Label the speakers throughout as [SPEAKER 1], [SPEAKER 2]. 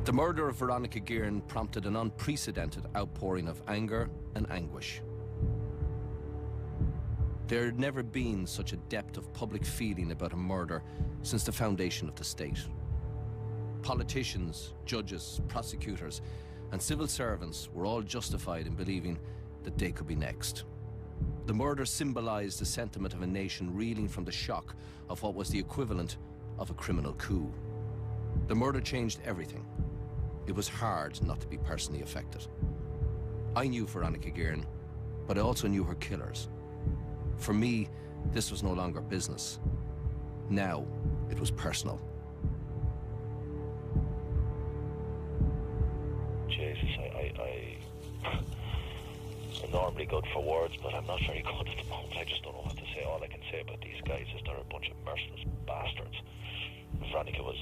[SPEAKER 1] The murder of Veronica Guerin prompted an unprecedented outpouring of anger and anguish. There had never been such a depth of public feeling about a murder since the foundation of the state. Politicians, judges, prosecutors, and civil servants were all justified in believing that they could be next. The murder symbolized the sentiment of a nation reeling from the shock of what was the equivalent of a criminal coup. The murder changed everything. It was hard not to be personally affected. I knew Veronica Guerin, but I also knew her killers. For me, this was no longer business. Now, it was personal.
[SPEAKER 2] Jesus, I'm normally good for words, but I'm not very good at the moment. I just don't know what to say. All I can say about these guys is they're a bunch of merciless bastards. Veronica was,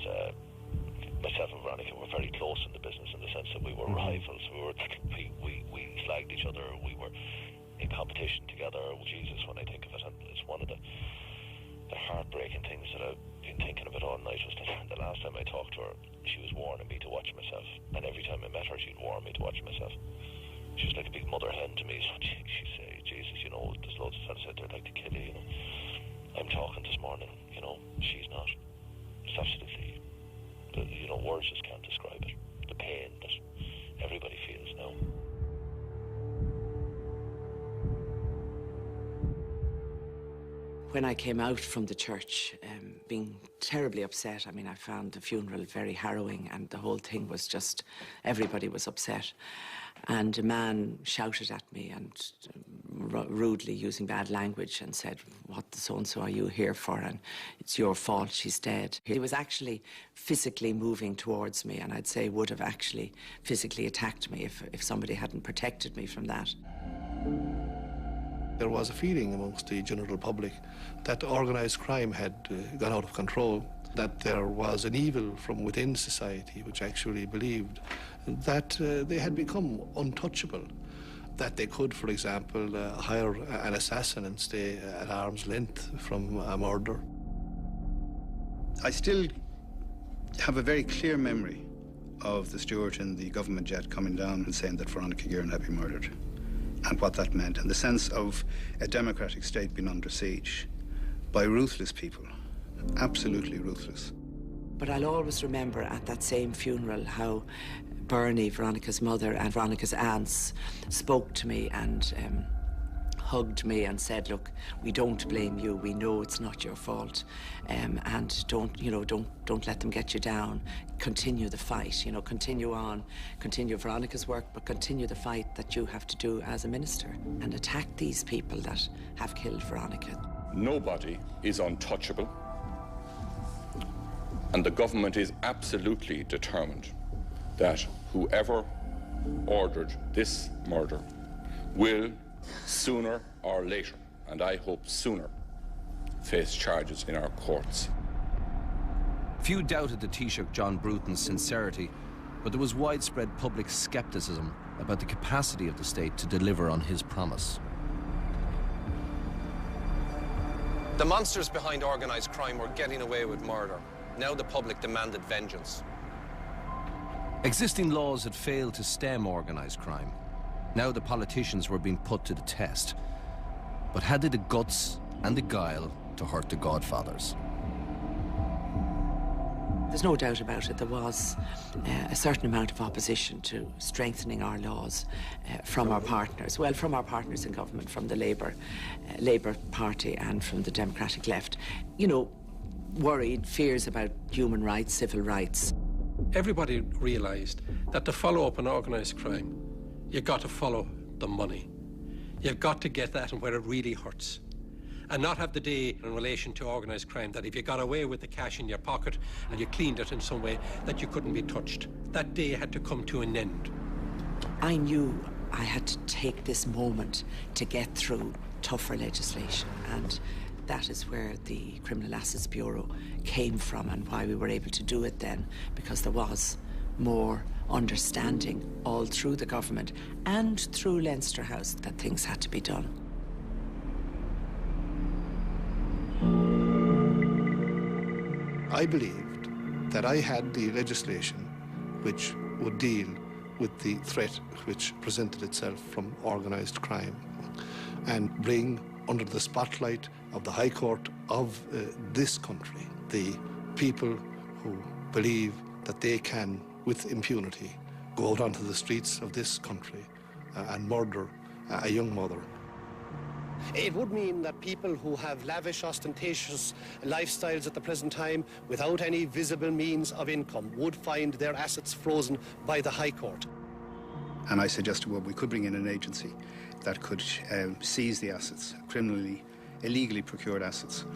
[SPEAKER 2] myself and Veronica were very close in the business in the sense that we were rivals. We slagged each other. We were in competition together. Jesus, when I think of it, and it's one of the heartbreaking things that I've been thinking about all night was that the last time I talked to her, she was warning me to watch myself, and every time I met her, she'd warn me to watch myself. She was like a big mother hen to me. So she'd say, Jesus, you know, there's loads of fellas out there like to kill you, you know. I'm talking this morning, you know, she's not. It's absolutely, you know, words just can't describe it. The pain that everybody feels now.
[SPEAKER 3] When I came out from the church, being terribly upset, I mean, I found the funeral very harrowing, and the whole thing was just, everybody was upset. And a man shouted at me and rudely using bad language and said, "What the so-and-so are you here for? And it's your fault, she's dead." He was actually physically moving towards me, and I'd say would have actually physically attacked me if somebody hadn't protected me from that.
[SPEAKER 4] There was a feeling amongst the general public that organised crime had gone out of control, that there was an evil from within society which actually believed that they had become untouchable, that they could, for example, hire an assassin and stay at arm's length from a murder.
[SPEAKER 5] I still have a very clear memory of the steward in the government jet coming down and saying that Veronica Guerin had been murdered, and what that meant, and the sense of a democratic state being under siege by ruthless people, absolutely ruthless.
[SPEAKER 3] But I'll always remember at that same funeral how Bernie, Veronica's mother, and Veronica's aunts spoke to me and hugged me and said, "Look, we don't blame you. We know it's not your fault, and don't let them get you down. Continue the fight. You know, continue on, continue Veronica's work, but continue the fight that you have to do as a minister, and attack these people that have killed Veronica."
[SPEAKER 6] Nobody is untouchable, and the government is absolutely determined that whoever ordered this murder will, sooner or later, and I hope sooner, face charges in our courts.
[SPEAKER 1] Few doubted the Taoiseach John Bruton's sincerity, but there was widespread public scepticism about the capacity of the state to deliver on his promise. The monsters behind organised crime were getting away with murder. Now the public demanded vengeance. Existing laws had failed to stem organised crime. Now the politicians were being put to the test. But had they the guts and the guile to hurt the godfathers?
[SPEAKER 3] There's no doubt about it. There was a certain amount of opposition to strengthening our laws from our partners. Well, from our partners in government, from the Labour Party and from the Democratic left. You know, worried, fears about human rights, civil rights.
[SPEAKER 7] Everybody realised that to follow up an organised crime, you've got to follow the money. You've got to get that and where it really hurts. And not have the day in relation to organised crime that if you got away with the cash in your pocket and you cleaned it in some way, that you couldn't be touched. That day had to come to an end.
[SPEAKER 3] I knew I had to take this moment to get through tougher legislation, and that is where the Criminal Assets Bureau came from and why we were able to do it then, because there was more understanding all through the government and through Leinster House that things had to be done.
[SPEAKER 4] I believed that I had the legislation which would deal with the threat which presented itself from organised crime and bring under the spotlight of the High Court of this country the people who believe that they can, with impunity, go out onto the streets of this country and murder a young mother.
[SPEAKER 8] It would mean that people who have lavish, ostentatious lifestyles at the present time without any visible means of income would find their assets frozen by the High Court.
[SPEAKER 5] And I suggested, well, we could bring in an agency that could seize the assets, illegally procured assets,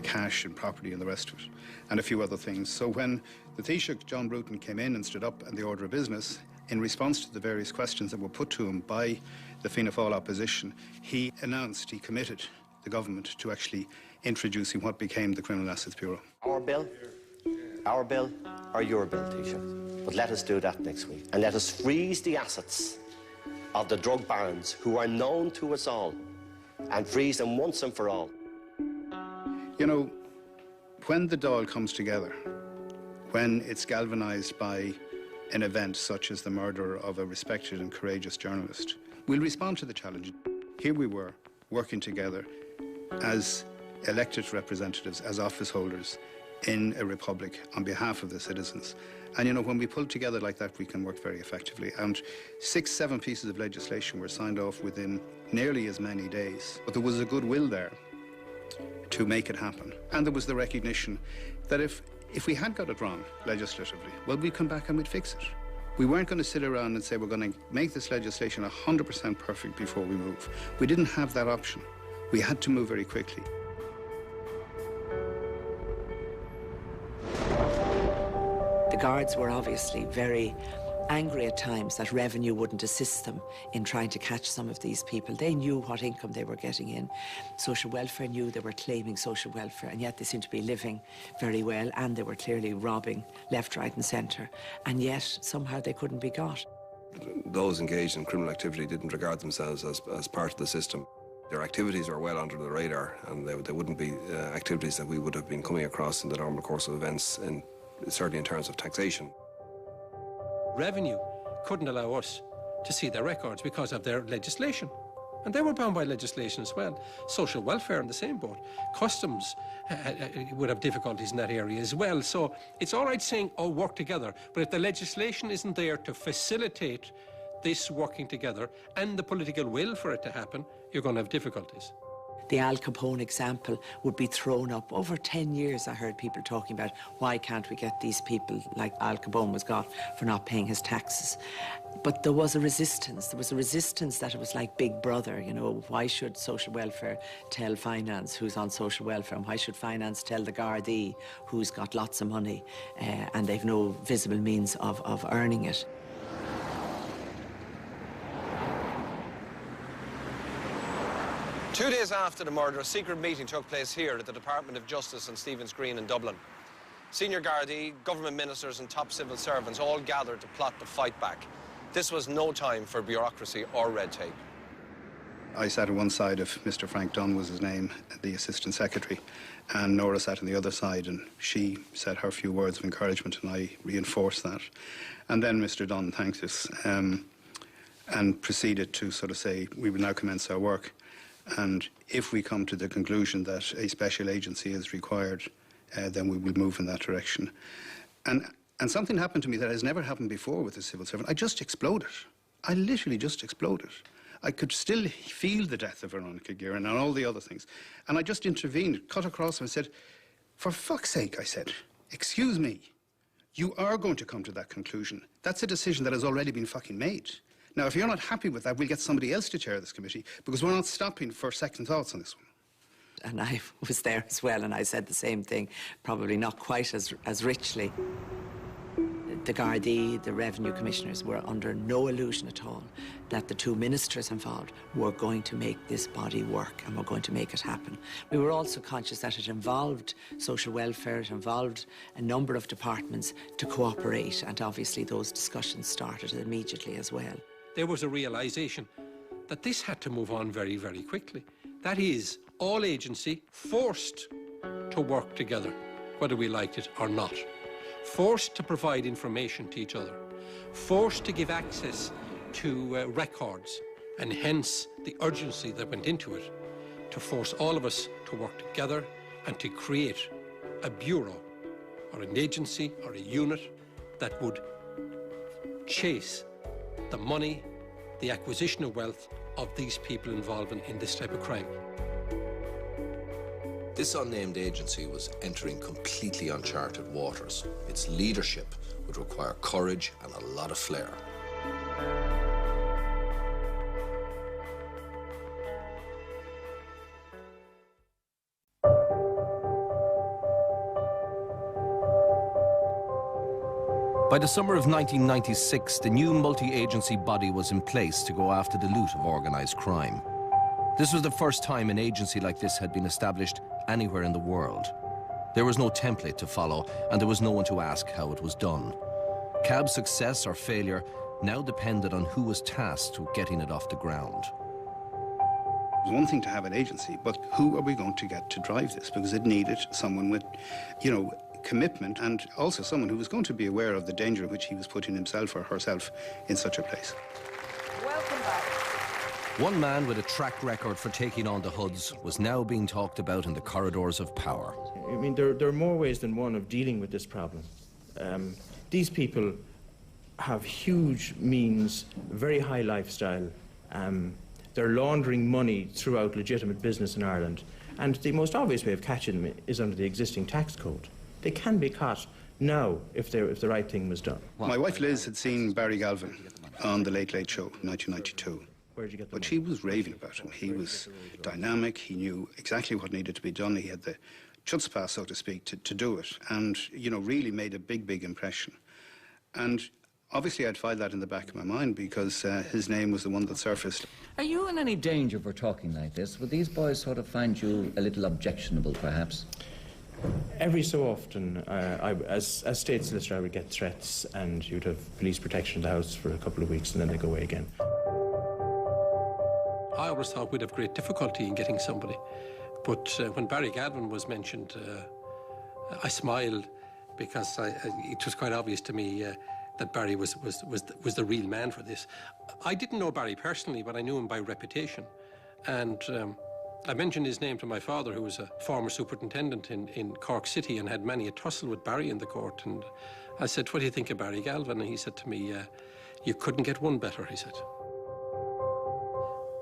[SPEAKER 5] cash and property and the rest of it, and a few other things. So when the Taoiseach, John Bruton, came in and stood up in the order of business, in response to the various questions that were put to him by the Fianna Fáil opposition, he announced, he committed the government to actually introducing what became the Criminal Assets Bureau.
[SPEAKER 9] Our bill or your bill, Taoiseach. But let us do that next week. And let us freeze the assets of the drug barons who are known to us all and freeze them once and for all.
[SPEAKER 5] You know, when the Dáil comes together, when it's galvanised by an event such as the murder of a respected and courageous journalist, we'll respond to the challenge. Here we were, working together as elected representatives, as office holders in a republic on behalf of the citizens. And, you know, when we pull together like that, we can work very effectively. And 6, 7 pieces of legislation were signed off within nearly as many days. But there was a goodwill there to make it happen. And there was the recognition that if we had got it wrong legislatively, well, we'd come back and we'd fix it. We weren't going to sit around and say we're going to make this legislation 100% perfect before we move. We didn't have that option. We had to move very quickly.
[SPEAKER 3] The guards were obviously very angry at times that revenue wouldn't assist them in trying to catch some of these people. They knew what income they were getting in. Social welfare knew they were claiming social welfare, and yet they seemed to be living very well, and they were clearly robbing left, right and centre, and yet somehow they couldn't be got.
[SPEAKER 10] Those engaged in criminal activity didn't regard themselves as part of the system. Their activities are well under the radar, and they wouldn't be activities that we would have been coming across in the normal course of events, and certainly in terms of taxation.
[SPEAKER 7] Revenue couldn't allow us to see their records because of their legislation. And they were bound by legislation as well. Social welfare in the same boat. Customs would have difficulties in that area as well. So it's all right saying, oh, work together. But if the legislation isn't there to facilitate this working together and the political will for it to happen, you're going to have difficulties.
[SPEAKER 3] The Al Capone example would be thrown up. Over 10 years I heard people talking about why can't we get these people like Al Capone was got for not paying his taxes. But there was a resistance. There was a resistance that it was like Big Brother, you know, why should social welfare tell finance who's on social welfare, and why should finance tell the Gardaí who's got lots of money and they've no visible means of earning it.
[SPEAKER 11] Two days after the murder, a secret meeting took place here at the Department of Justice on Stephen's Green in Dublin. Senior Gardaí, government ministers and top civil servants all gathered to plot the fight back. This was no time for bureaucracy or red tape.
[SPEAKER 5] I sat on one side of Mr. Frank Dunn was his name, the Assistant Secretary, and Nora sat on the other side, and she said her few words of encouragement, and I reinforced that. And then Mr. Dunn thanked us and proceeded to sort of say, we will now commence our work. And if we come to the conclusion that a special agency is required, then we will move in that direction. And something happened to me that has never happened before with a civil servant. I just exploded. I literally just exploded. I could still feel the death of Veronica Guerin and all the other things. And I just intervened, cut across and said, for fuck's sake, I said, excuse me, you are going to come to that conclusion. That's a decision that has already been fucking made. Now, if you're not happy with that, we'll get somebody else to chair this committee, because we're not stopping for second thoughts on this one.
[SPEAKER 3] And I was there as well, and I said the same thing, probably not quite as richly. The Gardaí, the revenue commissioners, were under no illusion at all that the two ministers involved were going to make this body work and were going to make it happen. We were also conscious that it involved social welfare, it involved a number of departments to cooperate, and obviously those discussions started immediately as well.
[SPEAKER 7] There was a realisation that this had to move on very, very quickly. That is, all agency forced to work together, whether we liked it or not. Forced to provide information to each other. forced to give access to records, and hence the urgency that went into it, to force all of us to work together and to create a bureau or an agency or a unit that would chase the money, the acquisition of wealth of these people involved in this type of crime.
[SPEAKER 1] This unnamed agency was entering completely uncharted waters. Its leadership would require courage and a lot of flair. By the summer of 1996, the new multi-agency body was in place to go after the loot of organised crime. This was the first time an agency like this had been established anywhere in the world. There was no template to follow, and there was no one to ask how it was done. CAB's success or failure now depended on who was tasked with getting it off the ground.
[SPEAKER 5] It was one thing to have an agency, but who are we going to get to drive this? Because it needed someone with, commitment, and also someone who was going to be aware of the danger in which he was putting himself or herself in such a place.
[SPEAKER 12] Welcome back.
[SPEAKER 1] One man with a track record for taking on the hoods was now being talked about in the corridors of power.
[SPEAKER 13] I mean, there are more ways than one of dealing with this problem. These people have huge means, very high lifestyle. They're laundering money throughout legitimate business in Ireland. And the most obvious way of catching them is under the existing tax code. They can be caught now if the right thing was done.
[SPEAKER 5] My wife Liz had seen Barry Galvin on The Late Late Show in 1992.
[SPEAKER 13] Where'd you get the
[SPEAKER 5] But
[SPEAKER 13] money?
[SPEAKER 5] she was raving about him. He was dynamic, he knew exactly what needed to be done, he had the chutzpah, so to speak, to do it, and, really made a big, big impression. And obviously I'd filed that in the back of my mind because his name was the one that surfaced.
[SPEAKER 12] Are you in any danger for talking like this? Would these boys sort of find you a little objectionable, perhaps?
[SPEAKER 13] Every so often, as state solicitor, I would get threats, and you'd have police protection in the house for a couple of weeks, and then they go away again.
[SPEAKER 7] I always thought we'd have great difficulty in getting somebody. But when Barry Galvin was mentioned, I smiled because it was quite obvious to me that Barry was the real man for this. I didn't know Barry personally, but I knew him by reputation. And I mentioned his name to my father, who was a former superintendent in Cork City and had many a tussle with Barry in the court. And I said, "What do you think of Barry Galvin?" And he said to me, "You couldn't get one better," he said.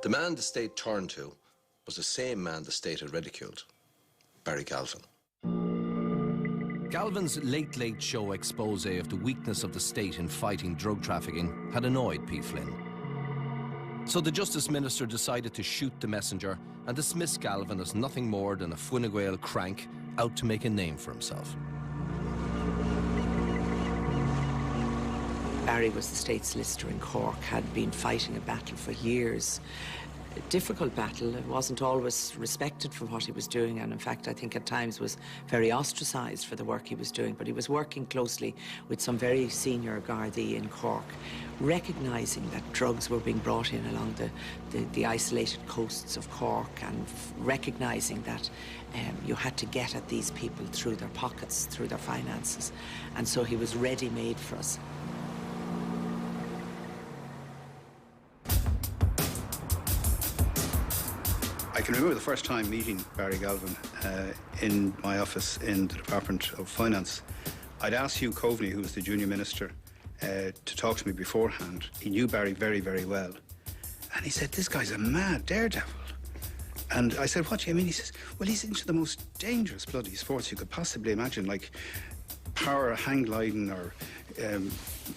[SPEAKER 1] The man the state turned to was the same man the state had ridiculed, Barry Galvin. Galvin's Late Late Show expose of the weakness of the state in fighting drug trafficking had annoyed P. Flynn. So the Justice Minister decided to shoot the messenger and dismiss Galvin as nothing more than a Fine Gael crank out to make a name for himself.
[SPEAKER 3] Barry was the state solicitor in Cork, had been fighting a battle for years. A difficult battle. It wasn't always respected for what he was doing, and in fact I think at times was very ostracised for the work he was doing, but he was working closely with some very senior Gardaí in Cork, recognising that drugs were being brought in along the isolated coasts of Cork, and recognising that you had to get at these people through their pockets, through their finances, and so he was ready-made for us.
[SPEAKER 5] I can remember the first time meeting Barry Galvin in my office in the Department of Finance. I'd asked Hugh Coveney, who was the junior minister, to talk to me beforehand. He knew Barry very, very well. And he said, "This guy's a mad daredevil." And I said, "What do you mean?" He says, "Well, he's into the most dangerous bloody sports you could possibly imagine, like power hang gliding or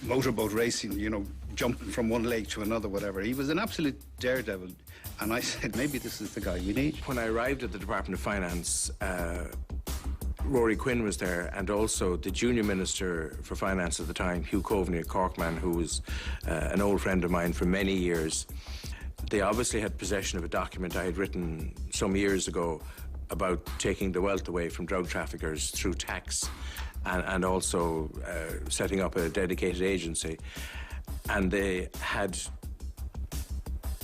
[SPEAKER 5] motorboat racing, jumping from one lake to another, whatever. He was an absolute daredevil. And I said, maybe this is the guy we need.
[SPEAKER 13] When I arrived at the Department of Finance, Rory Quinn was there, and also the junior minister for finance at the time, Hugh Coveney, a Corkman, who was an old friend of mine for many years. They obviously had possession of a document I had written some years ago about taking the wealth away from drug traffickers through tax, and also setting up a dedicated agency. And they had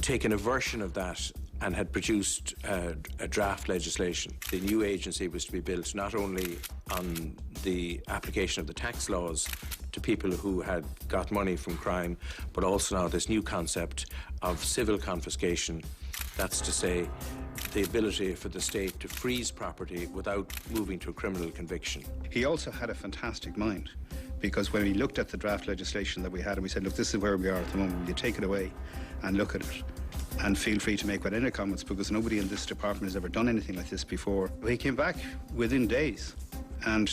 [SPEAKER 13] taken a version of that and had produced a draft legislation. The new agency was to be built not only on the application of the tax laws to people who had got money from crime, but also now this new concept of civil confiscation. That's to say, the ability for the state to freeze property without moving to a criminal conviction.
[SPEAKER 5] He also had a fantastic mind, because when we looked at the draft legislation that we had and we said, look, this is where we are at the moment, will you take it away and look at it? And feel free to make whatever comments, because nobody in this department has ever done anything like this before. He came back within days and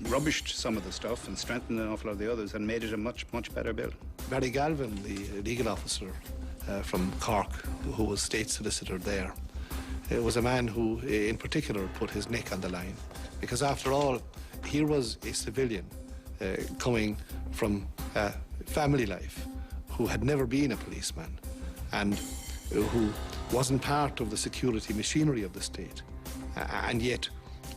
[SPEAKER 5] rubbished some of the stuff and strengthened an awful lot of the others and made it a much, much better bill.
[SPEAKER 4] Barry Galvin, the legal officer from Cork, who was state solicitor there, was a man who, in particular, put his neck on the line. Because after all, here was a civilian coming from family life who had never been a policeman and who wasn't part of the security machinery of the state, and yet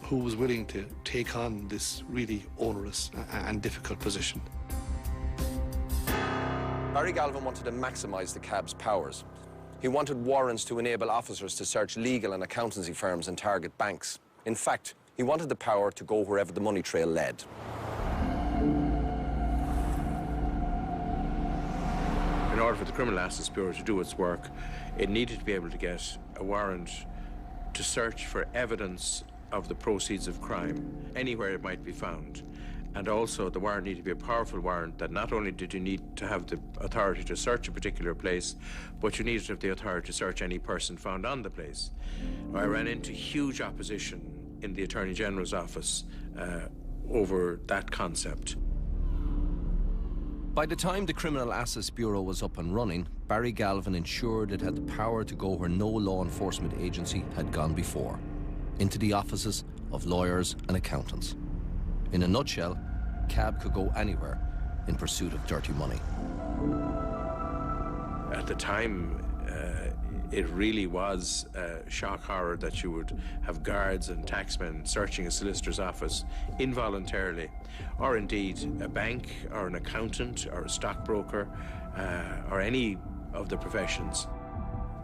[SPEAKER 4] who was willing to take on this really onerous and difficult position.
[SPEAKER 11] Barry Galvin wanted to maximise the cab's powers. He wanted warrants to enable officers to search legal and accountancy firms and target banks. In fact, he wanted the power to go wherever the money trail led.
[SPEAKER 13] In order for the Criminal Assets Bureau to do its work, it needed to be able to get a warrant to search for evidence of the proceeds of crime, anywhere it might be found. And also, the warrant needed to be a powerful warrant that not only did you need to have the authority to search a particular place, but you needed to have the authority to search any person found on the place. I ran into huge opposition in the Attorney General's office over that concept.
[SPEAKER 1] By the time the Criminal Assets Bureau was up and running, Barry Galvin ensured it had the power to go where no law enforcement agency had gone before, into the offices of lawyers and accountants. In a nutshell, CAB could go anywhere in pursuit of dirty money.
[SPEAKER 13] At the time, it really was shock horror that you would have guards and taxmen searching a solicitor's office involuntarily, or indeed a bank or an accountant or a stockbroker or any of the professions.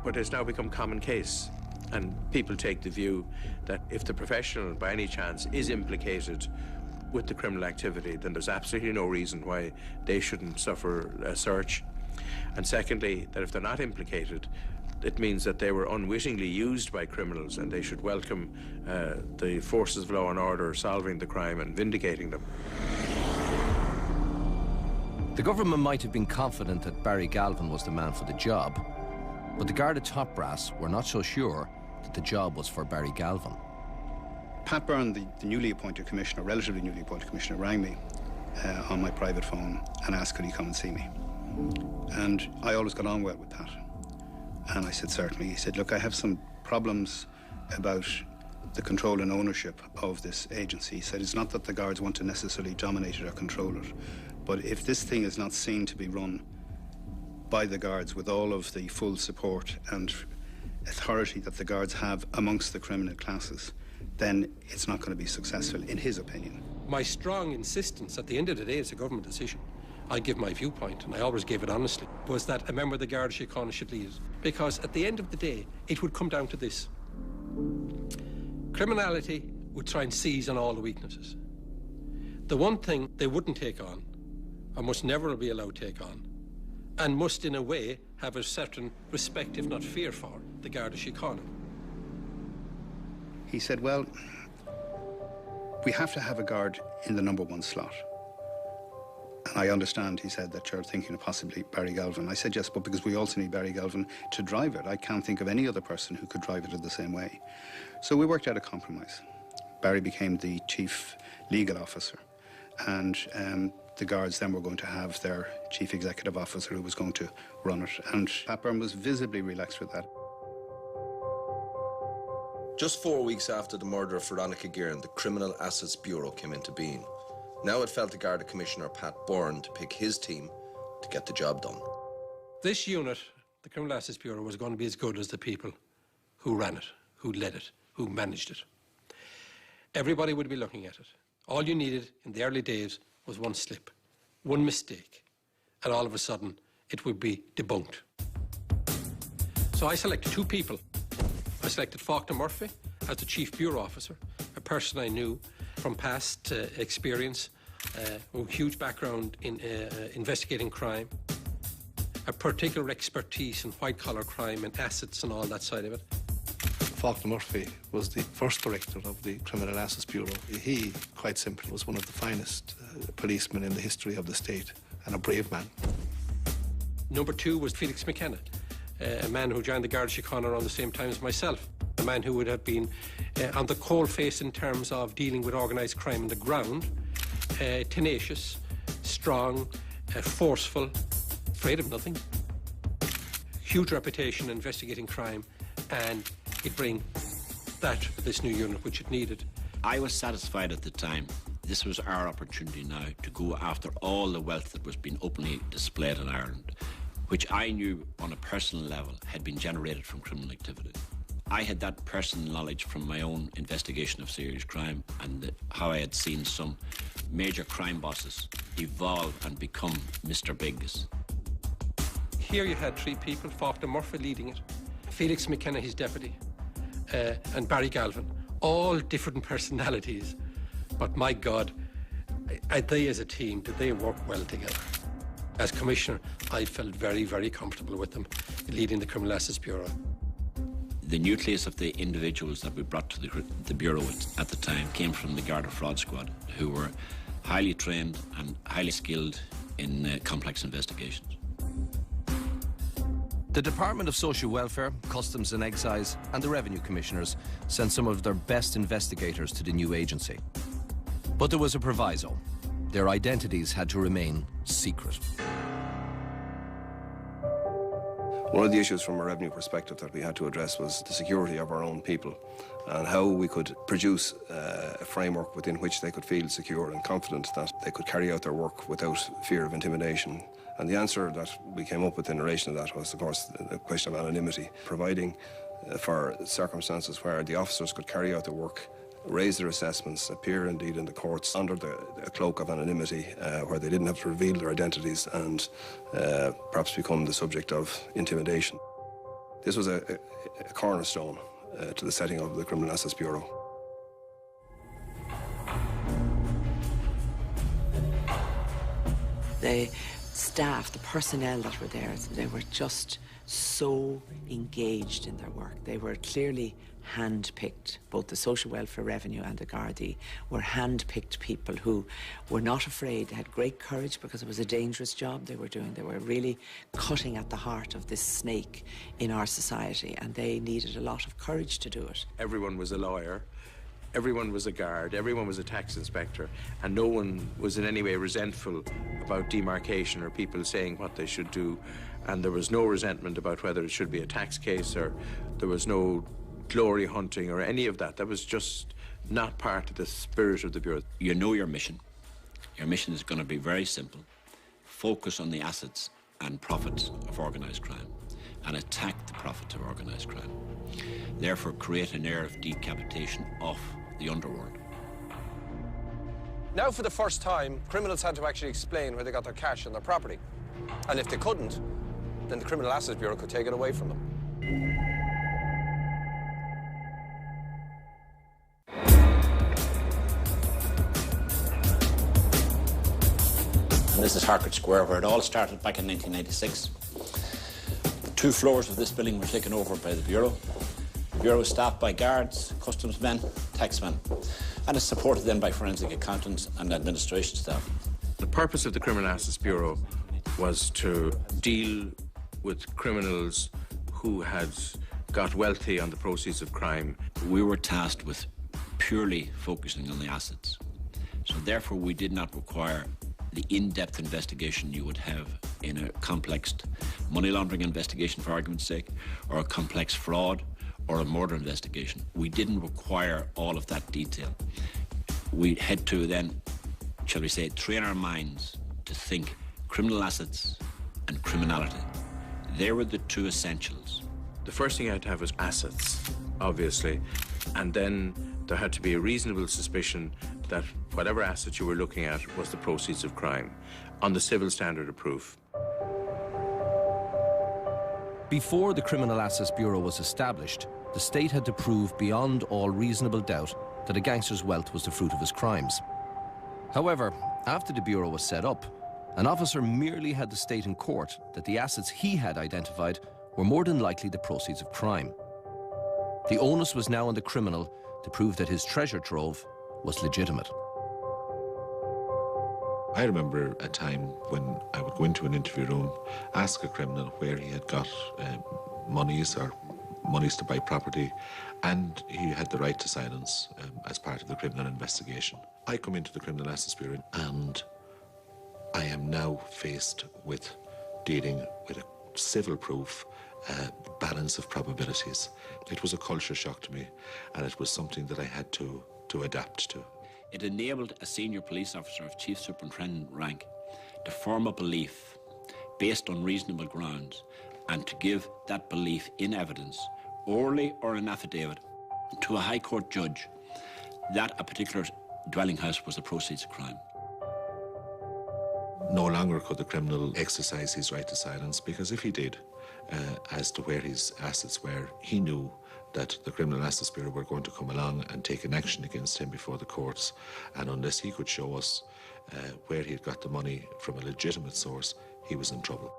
[SPEAKER 13] But it's now become common case, and people take the view that if the professional by any chance is implicated with the criminal activity, then there's absolutely no reason why they shouldn't suffer a search. And secondly, that if they're not implicated, it means that they were unwittingly used by criminals, and they should welcome the forces of law and order solving the crime and vindicating them.
[SPEAKER 1] The government might have been confident that Barry Galvin was the man for the job, but the Garda top brass were not so sure that the job was for Barry Galvin.
[SPEAKER 5] Pat Byrne, the newly appointed commissioner, relatively newly appointed commissioner, rang me on my private phone and asked could he come and see me. And I always got on well with Pat. And I said, certainly. He said, look, I have some problems about the control and ownership of this agency. He said, it's not that the guards want to necessarily dominate it or control it, but if this thing is not seen to be run by the guards with all of the full support and authority that the guards have amongst the criminal classes, then it's not going to be successful, in his opinion.
[SPEAKER 7] My strong insistence, at the end of the day, it's a government decision. I give my viewpoint, and I always gave it honestly, was that a member of the Garda Síochána should lead it. Because at the end of the day, it would come down to this. Criminality would try and seize on all the weaknesses. The one thing they wouldn't take on, or must never be allowed to take on, and must in a way have a certain respect, if not fear for, the Garda Síochána.
[SPEAKER 5] He said, well, we have to have a guard in the number one slot. And I understand, he said, that you're thinking of possibly Barry Galvin. I said, yes, but because we also need Barry Galvin to drive it. I can't think of any other person who could drive it in the same way. So we worked out a compromise. Barry became the chief legal officer, and the guards then were going to have their chief executive officer who was going to run it. And Pat Byrne was visibly relaxed with that.
[SPEAKER 1] Just 4 weeks after the murder of Veronica Guerin, the Criminal Assets Bureau came into being. Now it fell to Garda Commissioner Pat Byrne to pick his team to get the job done.
[SPEAKER 7] This unit, the Criminal Assets Bureau, was going to be as good as the people who ran it, who led it, who managed it. Everybody would be looking at it. All you needed in the early days was one slip, one mistake, and all of a sudden it would be debunked. So I selected 2 people. I selected Faulkner Murphy as the Chief Bureau Officer, a person I knew from past experience, with a huge background in investigating crime, a particular expertise in white-collar crime and assets and all that side of it.
[SPEAKER 4] Faulkner Murphy was the first director of the Criminal Assets Bureau. He, quite simply, was one of the finest policemen in the history of the state, and a brave man.
[SPEAKER 7] Number 2 was Felix McKenna, a man who joined the Garda Síochána around the same time as myself, a man who would have been on the coalface in terms of dealing with organised crime on the ground, tenacious, strong, forceful, afraid of nothing, huge reputation in investigating crime, and he'd bring that to this new unit which it needed.
[SPEAKER 14] I was satisfied at the time. This was our opportunity now to go after all the wealth that was being openly displayed in Ireland, which I knew on a personal level had been generated from criminal activity. I had that personal knowledge from my own investigation of serious crime and how I had seen some major crime bosses evolve and become Mr. Biggs.
[SPEAKER 7] Here you had 3 people, Faulkner Murphy leading it, Felix McKenna, his deputy, and Barry Galvin, all different personalities. But my God, they as a team, did they work well together? As Commissioner, I felt very, very comfortable with them leading the Criminal Assets Bureau.
[SPEAKER 14] The nucleus of the individuals that we brought to the Bureau at the time came from the Garda Fraud Squad, who were highly trained and highly skilled in complex investigations.
[SPEAKER 1] The Department of Social Welfare, Customs and Excise and the Revenue Commissioners sent some of their best investigators to the new agency. But there was a proviso. Their identities had to remain secret.
[SPEAKER 10] One of the issues from a revenue perspective that we had to address was the security of our own people and how we could produce a framework within which they could feel secure and confident that they could carry out their work without fear of intimidation. And the answer that we came up with in relation to that was, of course, the question of anonymity, providing for circumstances where the officers could carry out their work, raise their assessments, appear indeed in the courts under the cloak of anonymity, where they didn't have to reveal their identities and perhaps become the subject of intimidation. This was a cornerstone to the setting of the Criminal Assets Bureau.
[SPEAKER 3] The staff, the personnel that were there, they were just so engaged in their work. They were clearly hand-picked. Both the Social Welfare, Revenue and the Gardaí were hand-picked people who were not afraid. They had great courage because it was a dangerous job they were doing. They were really cutting at the heart of this snake in our society, and they needed a lot of courage to do it.
[SPEAKER 13] Everyone was a lawyer, everyone was a guard, everyone was a tax inspector, and no one was in any way resentful about demarcation or people saying what they should do, and there was no resentment about whether it should be a tax case, or there was no glory hunting or any of that. That was just not part of the spirit of the Bureau.
[SPEAKER 14] You know your mission. Your mission is going to be very simple. Focus on the assets and profits of organised crime and attack the profits of organised crime. Therefore, create an air of decapitation of the underworld.
[SPEAKER 11] Now, for the first time, criminals had to actually explain where they got their cash and their property. And if they couldn't, then the Criminal Assets Bureau could take it away from them.
[SPEAKER 14] And this is Harcourt Square, where it all started back in 1996. 2 floors of this building were taken over by the Bureau. The Bureau is staffed by guards, customs men, taxmen, and is supported then by forensic accountants and administration staff.
[SPEAKER 13] The purpose of the Criminal Assets Bureau was to deal with criminals who had got wealthy on the proceeds of crime.
[SPEAKER 14] We were tasked with purely focusing on the assets. So therefore we did not require the in-depth investigation you would have in a complex money laundering investigation, for argument's sake, or a complex fraud or a murder investigation. We didn't require all of that detail. We had to then, shall we say, train our minds to think criminal assets and criminality. They were the 2 essentials.
[SPEAKER 13] The first thing you had to have was assets, obviously, and then there had to be a reasonable suspicion that whatever asset you were looking at was the proceeds of crime on the civil standard of proof.
[SPEAKER 1] Before the Criminal Assets Bureau was established, the state had to prove beyond all reasonable doubt that a gangster's wealth was the fruit of his crimes. However, after the Bureau was set up, an officer merely had to state in court that the assets he had identified were more than likely the proceeds of crime. The onus was now on the criminal to prove that his treasure trove was legitimate.
[SPEAKER 15] I remember a time when I would go into an interview room, ask a criminal where he had got monies to buy property, and he had the right to silence as part of the criminal investigation. I come into the Criminal Assets Bureau and I am now faced with dealing with a civil proof balance of probabilities. It was a culture shock to me, and it was something that I had to adapt to.
[SPEAKER 14] It enabled a senior police officer of chief superintendent rank to form a belief based on reasonable grounds and to give that belief in evidence, orally or in affidavit, to a High Court judge that a particular dwelling house was the proceeds of crime.
[SPEAKER 15] No longer could the criminal exercise his right to silence, because if he did, as to where his assets were, he knew that the Criminal Assets Bureau were going to come along and take an action against him before the courts, and unless he could show us where he had got the money from a legitimate source, he was in trouble.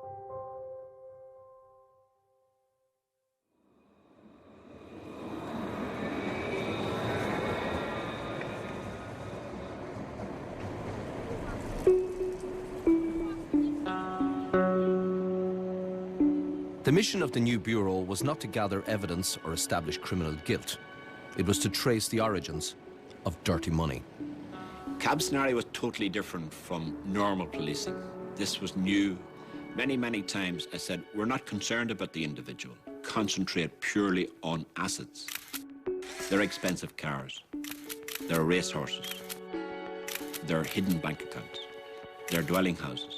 [SPEAKER 1] The mission of the new Bureau was not to gather evidence or establish criminal guilt. It was to trace the origins of dirty money.
[SPEAKER 14] Cab's scenario was totally different from normal policing. This was new. Many times I said, we're not concerned about the individual. Concentrate purely on assets. Their expensive cars, their racehorses, their hidden bank accounts, their dwelling houses.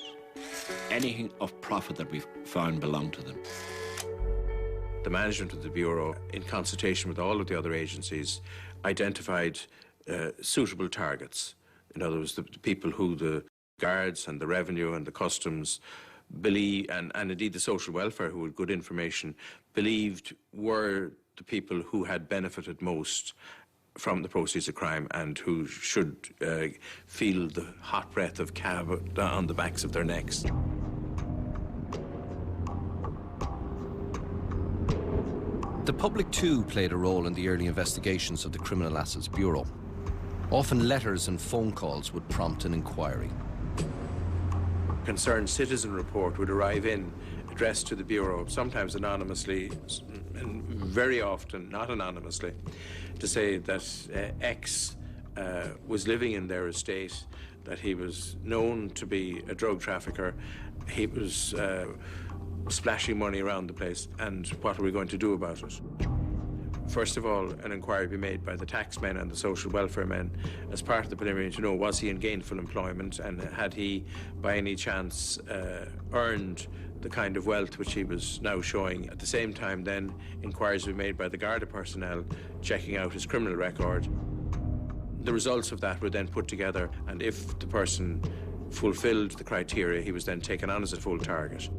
[SPEAKER 14] Anything of profit that we've found belonged to them.
[SPEAKER 13] The management of the Bureau, in consultation with all of the other agencies, identified suitable targets. In other words, the people who the guards and the revenue and the customs believe, and indeed the social welfare, who had good information, believed were the people who had benefited most from the proceeds of crime and who should feel the hot breath of cab on the backs of their necks.
[SPEAKER 1] The public too played a role in the early investigations of the Criminal Assets Bureau. Often letters and phone calls would prompt an inquiry.
[SPEAKER 13] Concerned citizen report would arrive in, addressed to the Bureau, sometimes anonymously, and very often not anonymously, to say that X was living in their estate, that he was known to be a drug trafficker, he was splashing money around the place, and what are we going to do about it? First of all, an inquiry be made by the taxmen and the social welfare men as part of the preliminary to know, was he in gainful employment, and had he by any chance earned the kind of wealth which he was now showing. At the same time then, inquiries were made by the Garda personnel checking out his criminal record. The results of that were then put together, and if the person fulfilled the criteria, he was then taken on as a full target.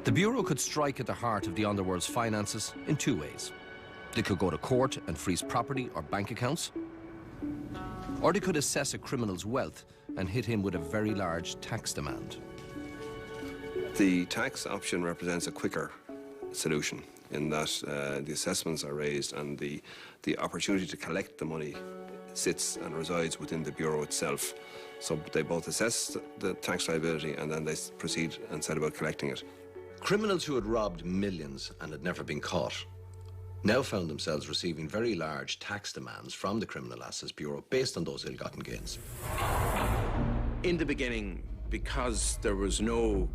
[SPEAKER 1] The Bureau could strike at the heart of the underworld's finances in two ways. They could go to court and freeze property or bank accounts, or they could assess a criminal's wealth and hit him with a very large tax demand.
[SPEAKER 10] The tax option represents a quicker solution in that the assessments are raised and the opportunity to collect the money sits and resides within the Bureau itself. So they both assess the tax liability and then they proceed and set about collecting it.
[SPEAKER 1] Criminals who had robbed millions and had never been caught now found themselves receiving very large tax demands from the Criminal Assets Bureau based on those ill-gotten gains.
[SPEAKER 13] In the beginning, because there was no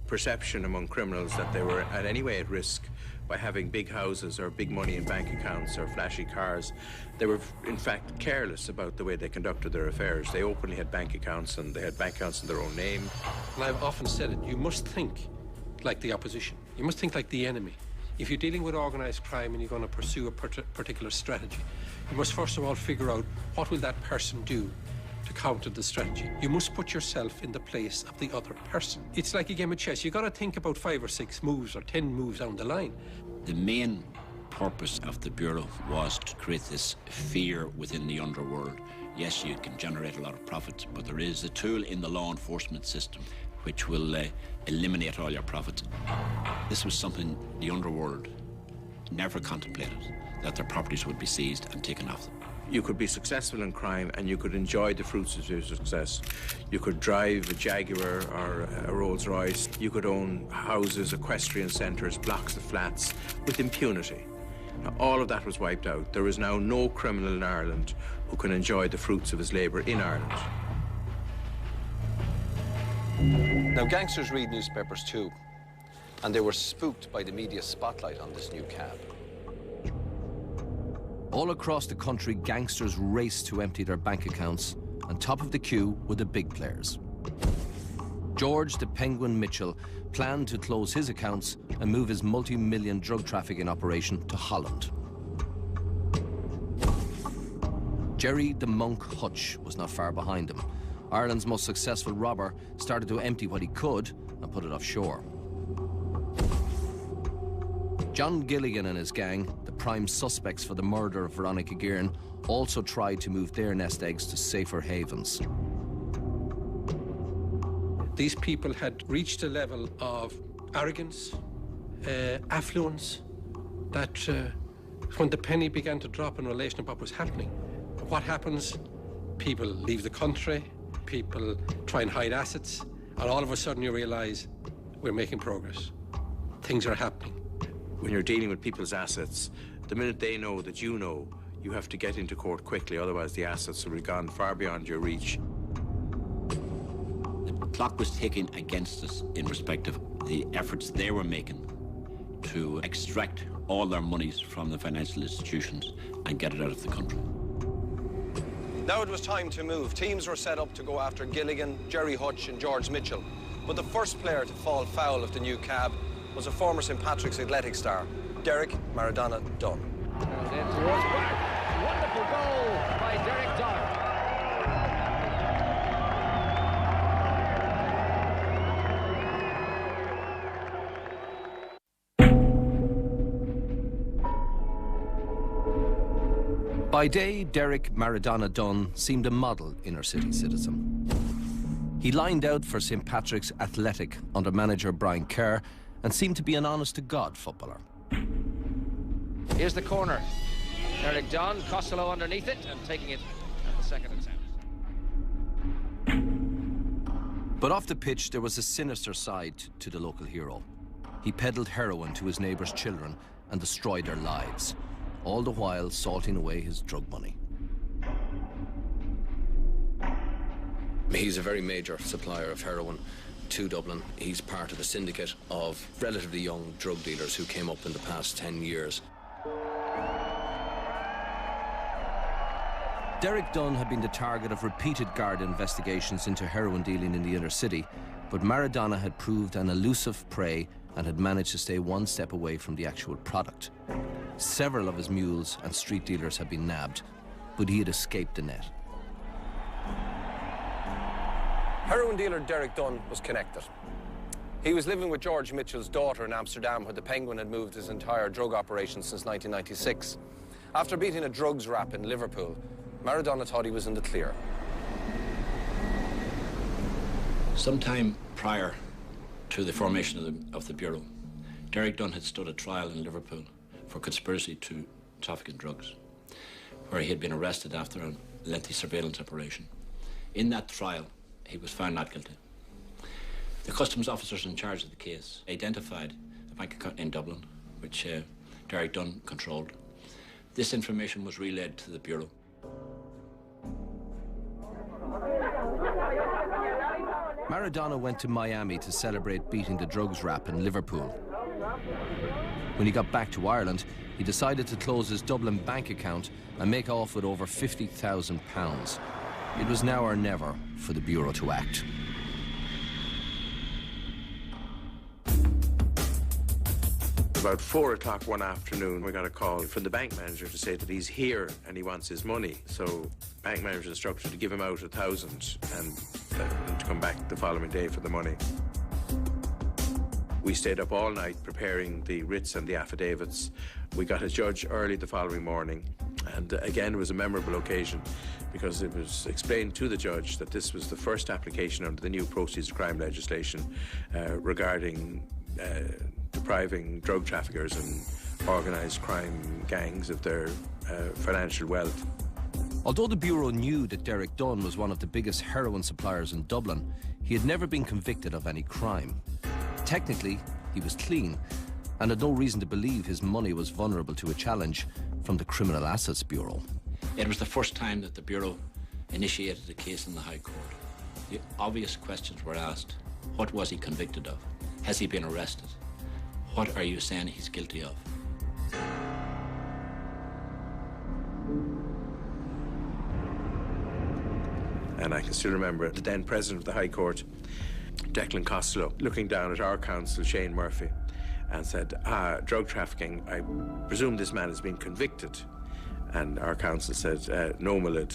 [SPEAKER 13] perception among criminals that they were at any way at risk by having big houses or big money in bank accounts or flashy cars, they were in fact careless about the way they conducted their affairs. They openly had bank accounts, and they had bank accounts in their own name.
[SPEAKER 7] And I've often said it, you must think like the opposition. You must think like the enemy. If you're dealing with organised crime and you're going to pursue a particular strategy, you must first of all figure out what will that person do to counter the strategy. You must put yourself in the place of the other person. It's like a game of chess. You've got to think about 5 or 6 moves or 10 moves down the line.
[SPEAKER 14] The main purpose of the Bureau was to create this fear within the underworld. Yes, you can generate a lot of profits, but there is a tool in the law enforcement system which will eliminate all your profits. This was something the underworld never contemplated, that their properties would be seized and taken off them.
[SPEAKER 13] You could be successful in crime and you could enjoy the fruits of your success. You could drive a Jaguar or a Rolls Royce. You could own houses, equestrian centres, blocks of flats with impunity. Now, all of that was wiped out. There is now no criminal in Ireland who can enjoy the fruits of his labour in Ireland.
[SPEAKER 11] Now, gangsters read newspapers too, and they were spooked by the media spotlight on this new cab.
[SPEAKER 1] All across the country, gangsters raced to empty their bank accounts, and top of the queue were the big players. George the Penguin Mitchell planned to close his accounts and move his multi-million drug trafficking operation to Holland. Jerry the Monk Hutch was not far behind him. Ireland's most successful robber started to empty what he could and put it offshore. John Gilligan and his gang, the prime suspects for the murder of Veronica Guerin, also tried to move their nest eggs to safer havens.
[SPEAKER 7] These people had reached a level of arrogance, affluence, that when the penny began to drop in relation to what was happening, what happens? People leave the country, people try and hide assets, and all of a sudden you realise we're making progress. Things are happening.
[SPEAKER 13] When you're dealing with people's assets, the minute they know that you know, you have to get into court quickly, otherwise the assets will be gone far beyond your reach.
[SPEAKER 14] The clock was ticking against us in respect of the efforts they were making to extract all their monies from the financial institutions and get it out of the country.
[SPEAKER 11] Now it was time to move. Teams were set up to go after Gilligan, Jerry Hutch and George Mitchell. But the first player to fall foul of the new cab was a former St. Patrick's athletic star, Derek Maradona Dunn.
[SPEAKER 16] Then towards back. Wonderful goal by Derek Dunn.
[SPEAKER 1] By day, Derek Maradona Dunn seemed a model inner-city citizen. He lined out for St. Patrick's Athletic under manager Brian Kerr and seemed to be an honest-to-God footballer.
[SPEAKER 16] Here's the corner. Derek Dunn, Costello underneath it and taking it at the second attempt.
[SPEAKER 1] But off the pitch, there was a sinister side to the local hero. He peddled heroin to his neighbours' children and destroyed their lives, all the while salting away his drug money.
[SPEAKER 17] He's a very major supplier of heroin to Dublin. He's part of a syndicate of relatively young drug dealers who came up in the past 10 years.
[SPEAKER 1] Derek Dunn had been the target of repeated Garda investigations into heroin dealing in the inner city, but Maradona had proved an elusive prey and had managed to stay one step away from the actual product. Several of his mules and street dealers had been nabbed, but he had escaped the net.
[SPEAKER 11] Heroin dealer Derek Dunn was connected. He was living with George Mitchell's daughter in Amsterdam, where the Penguin had moved his entire drug operation since 1996. After beating a drugs rap in Liverpool, Maradona thought he was in the clear.
[SPEAKER 14] Sometime prior to the formation of the Bureau, Derek Dunn had stood a trial in Liverpool for conspiracy to traffic in drugs, where he had been arrested after a lengthy surveillance operation. In that trial, he was found not guilty. The customs officers in charge of the case identified a bank account in Dublin, which Derek Dunn controlled. This information was relayed to the Bureau.
[SPEAKER 1] Maradona went to Miami to celebrate beating the drugs rap in Liverpool. When he got back to Ireland, he decided to close his Dublin bank account and make off with over £50,000. It was now or never for the Bureau to act.
[SPEAKER 13] about 4 o'clock one afternoon, we got a call from the bank manager to say that he's here and he wants his money. So bank manager instructed to give him out 1,000 and to come back the following day for the money. We stayed up all night preparing the writs and the affidavits. We got a judge early the following morning, and again it was a memorable occasion because it was explained to the judge that this was the first application under the new proceeds of crime legislation regarding depriving drug traffickers and organised crime gangs of their financial wealth.
[SPEAKER 1] Although the Bureau knew that Derek Dunn was one of the biggest heroin suppliers in Dublin, he had never been convicted of any crime. Technically, he was clean and had no reason to believe his money was vulnerable to a challenge from the Criminal Assets Bureau.
[SPEAKER 14] It was the first time that the Bureau initiated a case in the High Court. The obvious questions were asked. What was he convicted of? Has he been arrested? What are you saying he's guilty of?
[SPEAKER 13] And I can still remember the then President of the High Court, Declan Costello, looking down at our counsel, Shane Murphy, and said, drug trafficking, I presume this man has been convicted. And our counsel said, no, my lord.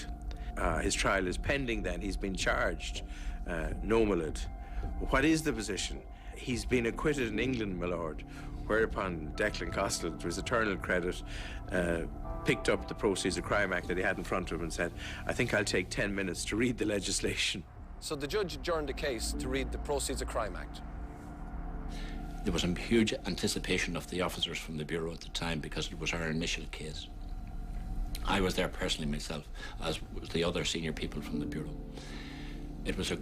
[SPEAKER 13] His trial is pending then, he's been charged. No, my lord. What is the position? He's been acquitted in England, my lord. Whereupon Declan Costello, to his eternal credit, picked up the Proceeds of Crime Act that he had in front of him and said, I think I'll take 10 minutes to read the legislation.
[SPEAKER 11] So the judge adjourned the case to read the Proceeds of Crime Act.
[SPEAKER 14] There was a huge anticipation of the officers from the Bureau at the time because it was our initial case. I was there personally myself, as was the other senior people from the Bureau. It was a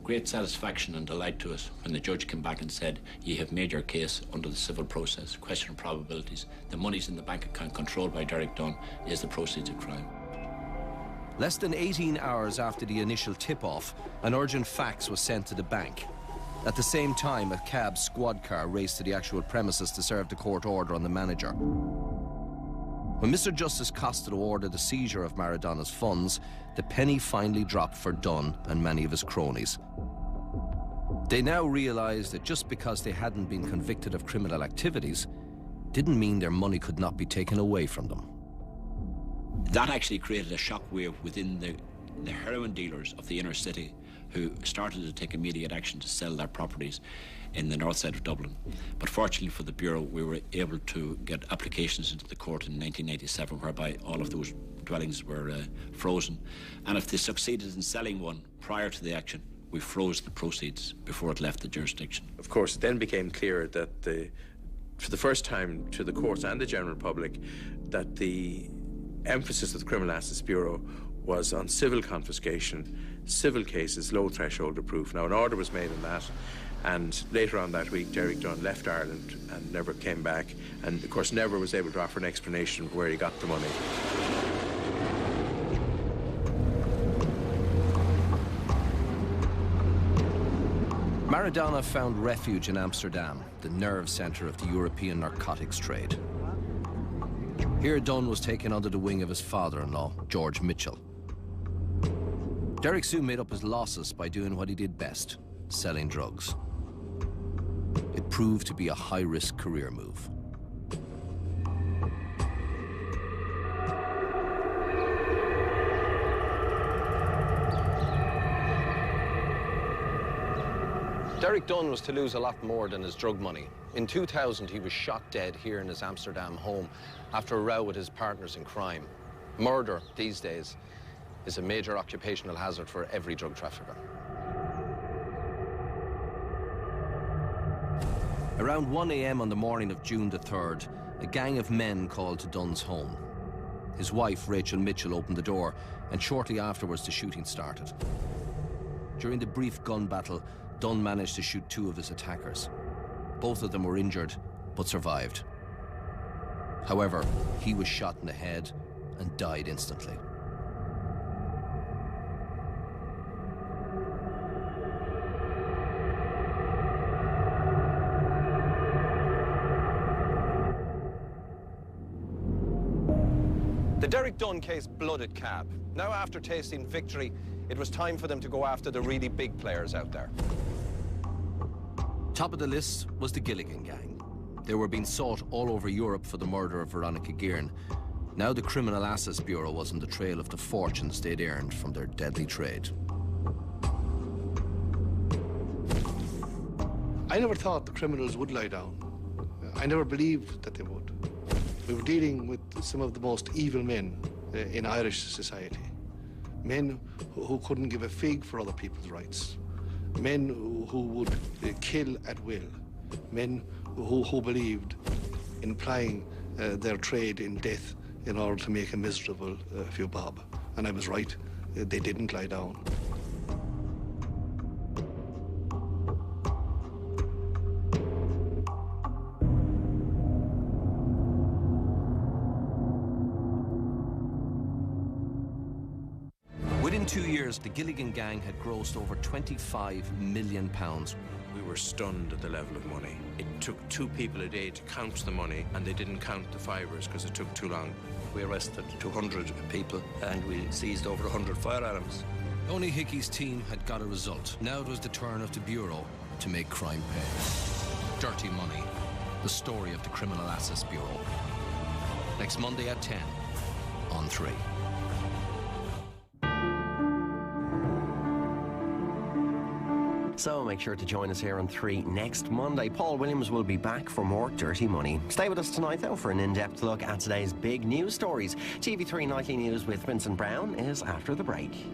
[SPEAKER 14] great satisfaction and delight to us when the judge came back and said, "You have made your case under the civil process, question of probabilities. The monies in the bank account controlled by Derek Dunn is the proceeds of crime."
[SPEAKER 1] Less than 18 hours after the initial tip-off, an urgent fax was sent to the bank. At the same time, a cab squad car raced to the actual premises to serve the court order on the manager. When Mr. Justice Costello ordered the seizure of Maradona's funds, the penny finally dropped for Dunn and many of his cronies. They now realised that just because they hadn't been convicted of criminal activities didn't mean their money could not be taken away from them.
[SPEAKER 14] That actually created a shockwave within the heroin dealers of the inner city, who started to take immediate action to sell their properties in the north side of Dublin. But fortunately for the Bureau, we were able to get applications into the court in 1987 whereby all of those dwellings were frozen. And if they succeeded in selling one prior to the action, we froze the proceeds before it left the jurisdiction.
[SPEAKER 13] Of course, it then became clear that for the first time to the courts and the general public, that the emphasis of the Criminal Assets Bureau was on civil confiscation, civil cases, low threshold of proof. Now, an order was made on that, and later on that week, Derek Dunn left Ireland and never came back, and of course never was able to offer an explanation of where he got the money.
[SPEAKER 1] Maradona found refuge in Amsterdam, the nerve centre of the European narcotics trade. Here, Dunn was taken under the wing of his father-in-law, George Mitchell. Derek soon made up his losses by doing what he did best, selling drugs. It proved to be a high-risk career move.
[SPEAKER 11] Derek Dunn was to lose a lot more than his drug money. In 2000, he was shot dead here in his Amsterdam home after a row with his partners in crime. Murder, these days, is a major occupational hazard for every drug trafficker.
[SPEAKER 1] Around 1 a.m. on the morning of June the 3rd, a gang of men called to Dunn's home. His wife, Rachel Mitchell, opened the door, and shortly afterwards the shooting started. During the brief gun battle, Dunn managed to shoot 2 of his attackers. Both of them were injured, but survived. However, he was shot in the head and died instantly.
[SPEAKER 11] The Derek Dunn case blooded Cab. Now, after tasting victory, it was time for them to go after the really big players out there.
[SPEAKER 1] Top of the list was the Gilligan gang. They were being sought all over Europe for the murder of Veronica Guerin. Now the Criminal Assets Bureau was on the trail of the fortunes they'd earned from their deadly trade.
[SPEAKER 4] I never thought the criminals would lie down. I never believed that they would. We were dealing with some of the most evil men in Irish society. Men who couldn't give a fig for other people's rights. Men who would kill at will. Men who believed in plying their trade in death in order to make a miserable few bob. And I was right, they didn't lie down.
[SPEAKER 1] Within 2 years, the Gilligan gang had grossed over £25 million.
[SPEAKER 13] We were stunned at the level of money. It took 2 people a day to count the money, and they didn't count the fivers because it took too long.
[SPEAKER 18] We arrested 200 people and we seized over 100 firearms.
[SPEAKER 1] Tony Hickey's team had got a result. Now it was the turn of the Bureau to make crime pay. Dirty Money, the story of the Criminal Assets Bureau. Next Monday at 10 on 3.
[SPEAKER 19] So make sure to join us here on 3 next Monday. Paul Williams will be back for more Dirty Money. Stay with us tonight, though, for an in-depth look at today's big news stories. TV3 Nightly News with Vincent Brown is after the break.